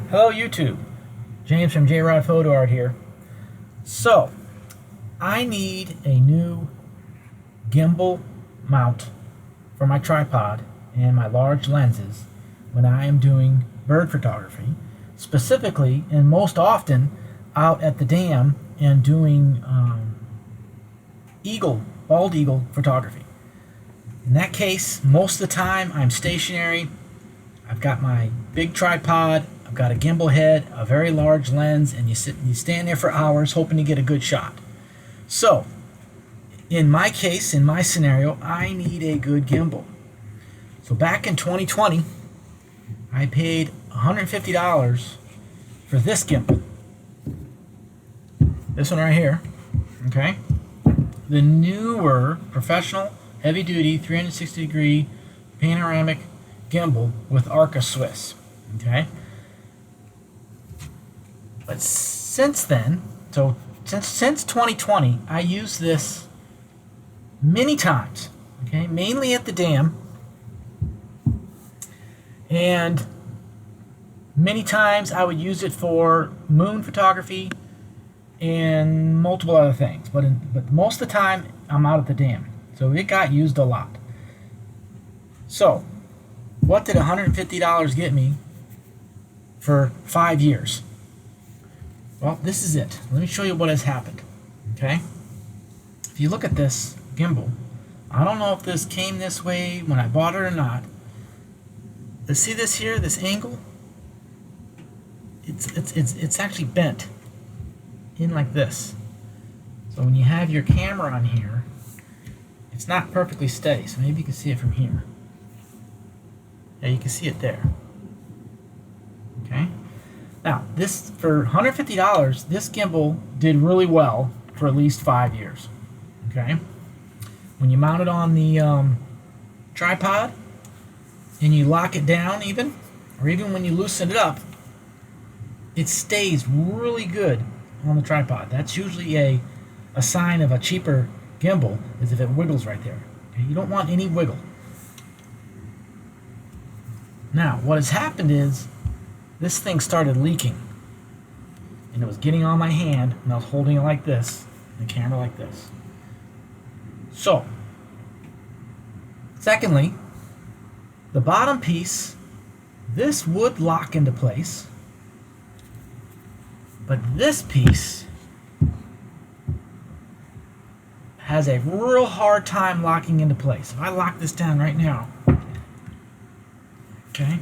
Hello YouTube, James from JRodPhotoART here. So, I need a new gimbal mount for my tripod and my large lenses when I am doing bird photography, specifically and most often out at the dam and doing bald eagle photography. In that case, most of the time I'm stationary. I've got my big tripod, I've got a gimbal head, a very large lens, and you stand there for hours hoping to get a good shot. So, in my case, in my scenario, I need a good gimbal. So back in 2020, I paid $150 for this gimbal. This one right here, okay? The newer professional heavy-duty 360-degree panoramic gimbal with Arca Swiss, okay? But since then, so since 2020, I use this many times, okay? Mainly at the dam, and many times I would use it for moon photography and multiple other things. But most of the time, I'm out at the dam, so it got used a lot. So, what did $150 get me for 5 years? Well, this is it. Let me show you what has happened. Okay? If you look at this gimbal, I don't know if this came this way when I bought it or not. But see this here, this angle? It's actually bent in like this. So when you have your camera on here, it's not perfectly steady. So maybe you can see it from here. Yeah, you can see it there. Okay? Now, this for $150, this gimbal did really well for at least 5 years. Okay? When you mount it on the tripod and you lock it down even, or even when you loosen it up, it stays really good on the tripod. That's usually a sign of a cheaper gimbal, is if it wiggles right there. Okay? You don't want any wiggle. Now, what has happened is this thing started leaking, and it was getting on my hand, and I was holding it like this, and the camera like this. So, secondly, the bottom piece, this would lock into place, but this piece has a real hard time locking into place. If I lock this down right now, okay,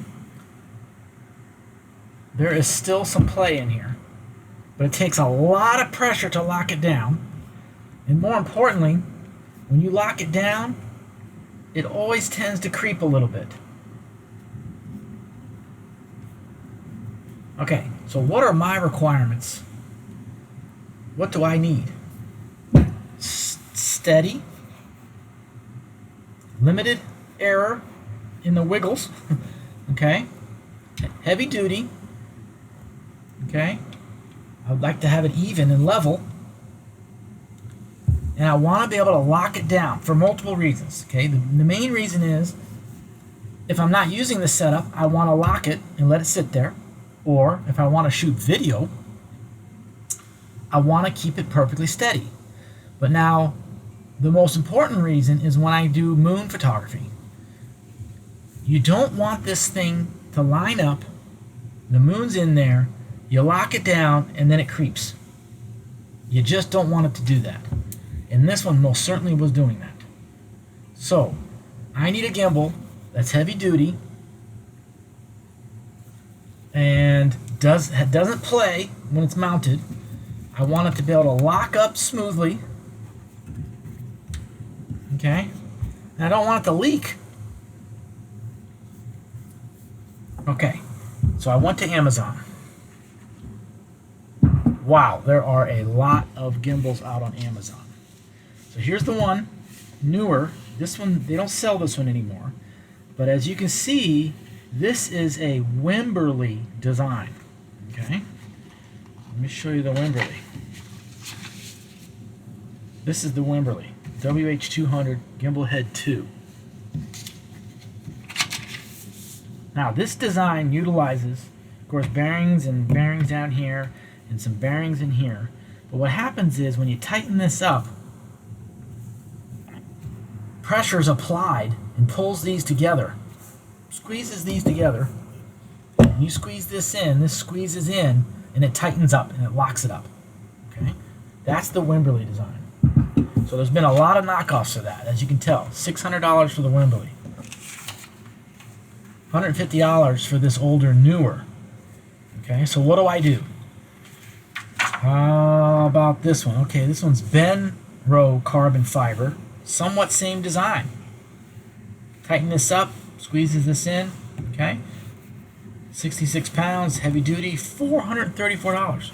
there is still some play in here, but it takes a lot of pressure to lock it down. And more importantly, when you lock it down, it always tends to creep a little bit. Okay, so what are my requirements? What do I need? Steady, limited error in the wiggles, okay? Heavy duty, okay? I would like to have it even and level, and I want to be able to lock it down for multiple reasons, okay? The main reason is if I'm not using the setup, I want to lock it and let it sit there, or if I want to shoot video, I want to keep it perfectly steady. But now, the most important reason is when I do moon photography. You don't want this thing to line up, the moon's in there, you lock it down, and then it creeps. You just don't want it to do that. And this one most certainly was doing that. So, I need a gimbal that's heavy duty and doesn't play when it's mounted. I want it to be able to lock up smoothly. Okay? And I don't want it to leak. Okay, so I went to Amazon. Wow, there are a lot of gimbals out on Amazon. So here's the one, newer. This one, they don't sell this one anymore. But as you can see, this is a Wimberley design. Okay? Let me show you the Wimberley. This is the Wimberley WH200 Gimbal Head 2. Now, this design utilizes Of course, bearings and bearings down here, and some bearings in here. But what happens is when you tighten this up, pressure is applied and pulls these together, squeezes these together. And you squeeze this in, this squeezes in, and it tightens up and it locks it up. Okay, that's the Wimberly design. So there's been a lot of knockoffs of that, as you can tell. $600 for the Wimberly, $150 for this older, newer. Okay, so what do? How about this one? Okay, this one's Benro carbon fiber, somewhat same design. Tighten this up, squeezes this in. Okay, 66 pounds, heavy duty, $434.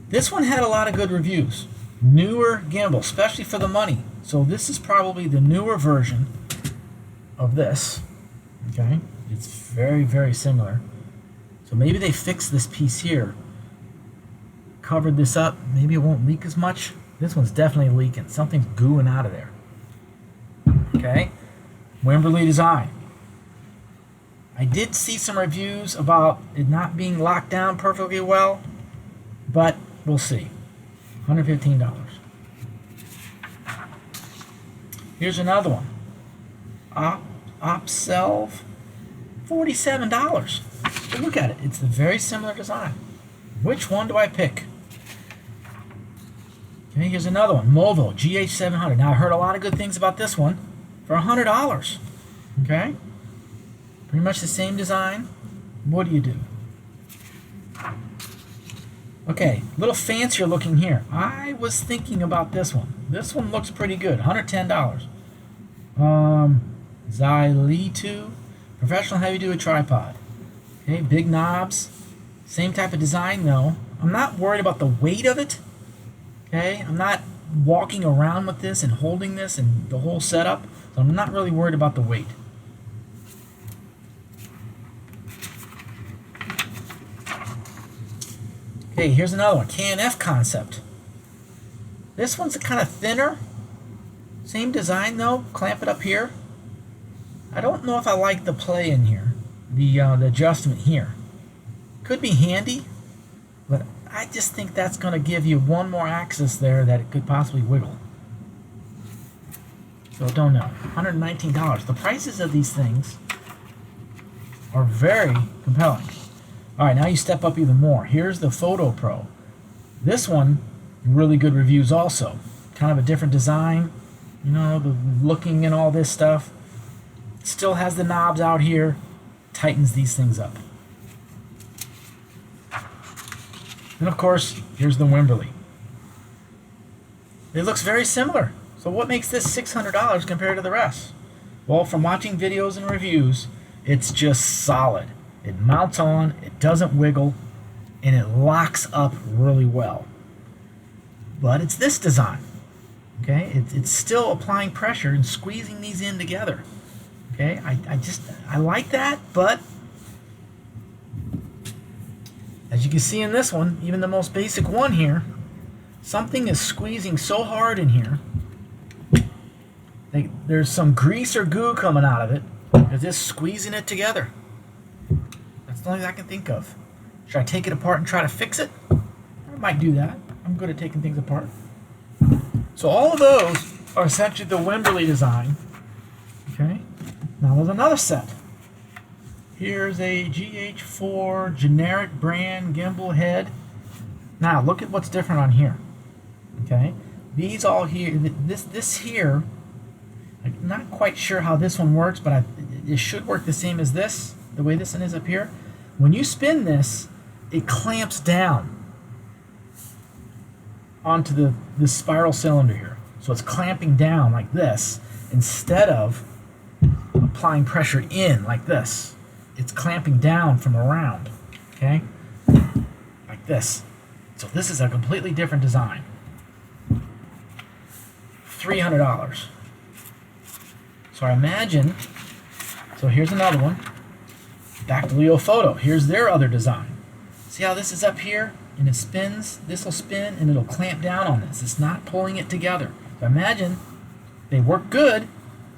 This one had a lot of good reviews. Newer gimbal, especially for the money. So this is probably the newer version of this. Okay, it's very, very similar. So maybe they fixed this piece here, covered this up. Maybe it won't leak as much. This one's definitely leaking. Something's gooing out of there. Okay, Wimberly design. I did see some reviews about it not being locked down perfectly well, but we'll see. $115. Here's another one. Opselv, $47. But look at it. It's a very similar design. Which one do I pick? Okay, here's another one. Movo GH700. Now I heard a lot of good things about this one for $100. Okay, pretty much the same design. What do? Okay, a little fancier looking here. I was thinking about this one. This one looks pretty good. $110. Xylee2 professional heavy duty tripod. Okay, big knobs. Same type of design though. I'm not worried about the weight of it. Okay, I'm not walking around with this and holding this and the whole setup. So I'm not really worried about the weight. Okay, here's another one. K&F Concept. This one's kind of thinner. Same design though. Clamp it up here. I don't know if I like the play in here. The adjustment here. Could be handy, but I just think that's going to give you one more axis there that it could possibly wiggle. So don't know. $119. The prices of these things are very compelling. Alright, now you step up even more. Here's the Photo Pro. This one, really good reviews also. Kind of a different design. You know, the looking and all this stuff. Still has the knobs out here. Tightens these things up. And of course, here's the Wimberly. It looks very similar. So what makes this $600 compared to the rest? Well, from watching videos and reviews, it's just solid. It mounts on, it doesn't wiggle, and it locks up really well. But it's this design. Okay, it's still applying pressure and squeezing these in together. Okay, I like that, but as you can see in this one, even the most basic one here, something is squeezing so hard in here. There's some grease or goo coming out of it. They're just squeezing it together. That's the only thing I can think of. Should I take it apart and try to fix it? I might do that. I'm good at taking things apart. So all of those are essentially the Wimberly design. Okay. Now there's another set. Here's a GH4 generic brand gimbal head. Now look at what's different on here. Okay. These all here. This here. I'm not quite sure how this one works, but it should work the same as this. The way this one is up here. When you spin this, it clamps down onto the spiral cylinder here. So it's clamping down like this instead of applying pressure in like this. It's clamping down from around, okay? Like this. So this is a completely different design. $300. So I imagine, so here's another one. Back to Leo Photo. Here's their other design. See how this is up here and it spins? This will spin and it'll clamp down on this. It's not pulling it together. So imagine they work good,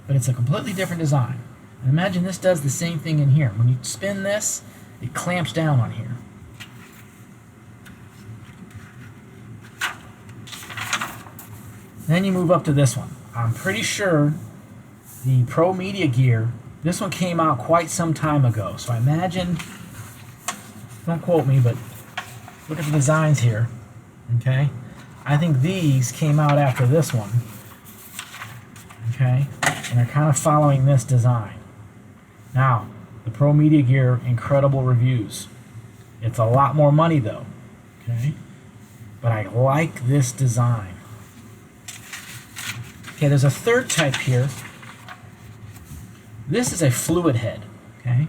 but it's a completely different design. And imagine this does the same thing in here. When you spin this, it clamps down on here. Then you move up to this one. I'm pretty sure the Pro Media Gear, this one came out quite some time ago. So I imagine, don't quote me, but look at the designs here. Okay? I think these came out after this one. Okay? And they're kind of following this design. Now, the Pro Media Gear, incredible reviews. It's a lot more money though. Okay? But I like this design. Okay, there's a third type here. This is a fluid head. Okay?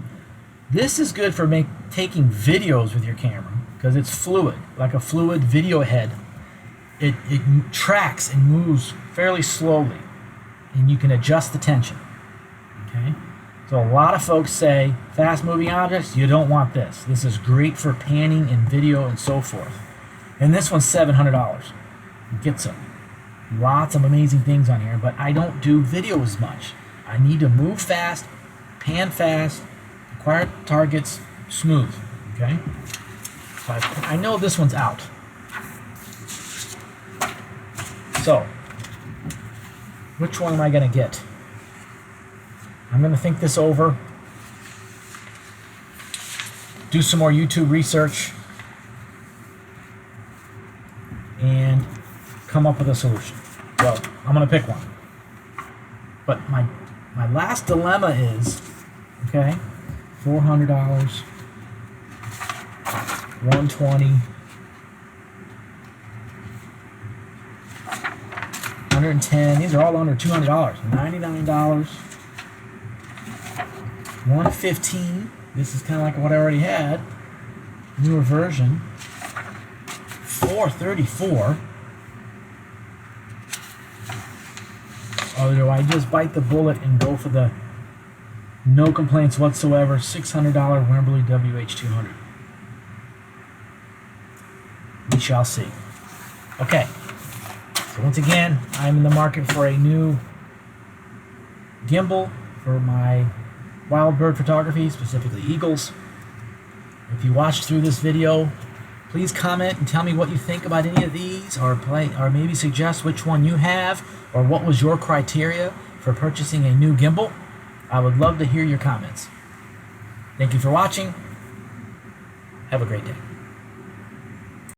This is good for taking videos with your camera because it's fluid, like a fluid video head. It tracks and moves fairly slowly, and you can adjust the tension. Okay? So a lot of folks say, fast-moving objects, you don't want this. This is great for panning and video and so forth. And this one's $700. Get some. Lots of amazing things on here, but I don't do video as much. I need to move fast, pan fast, acquire targets, smooth. Okay? So I know this one's out. So, which one am I going to get? I'm going to think this over, do some more YouTube research, and come up with a solution. Well, I'm going to pick one. But my last dilemma is, okay, $400, $120, $110. These are all under $200. $99, $115. This is kind of like what I already had. Newer version. $434. Or do I just bite the bullet and go for the no complaints whatsoever $600 Wembley WH200? We shall see. Okay. So once again, I'm in the market for a new gimbal for my wild bird photography, specifically eagles. If you watched through this video, please comment and tell me what you think about any of these, or maybe suggest which one you have, or what was your criteria for purchasing a new gimbal. I would love to hear your comments. Thank you for watching. Have a great day.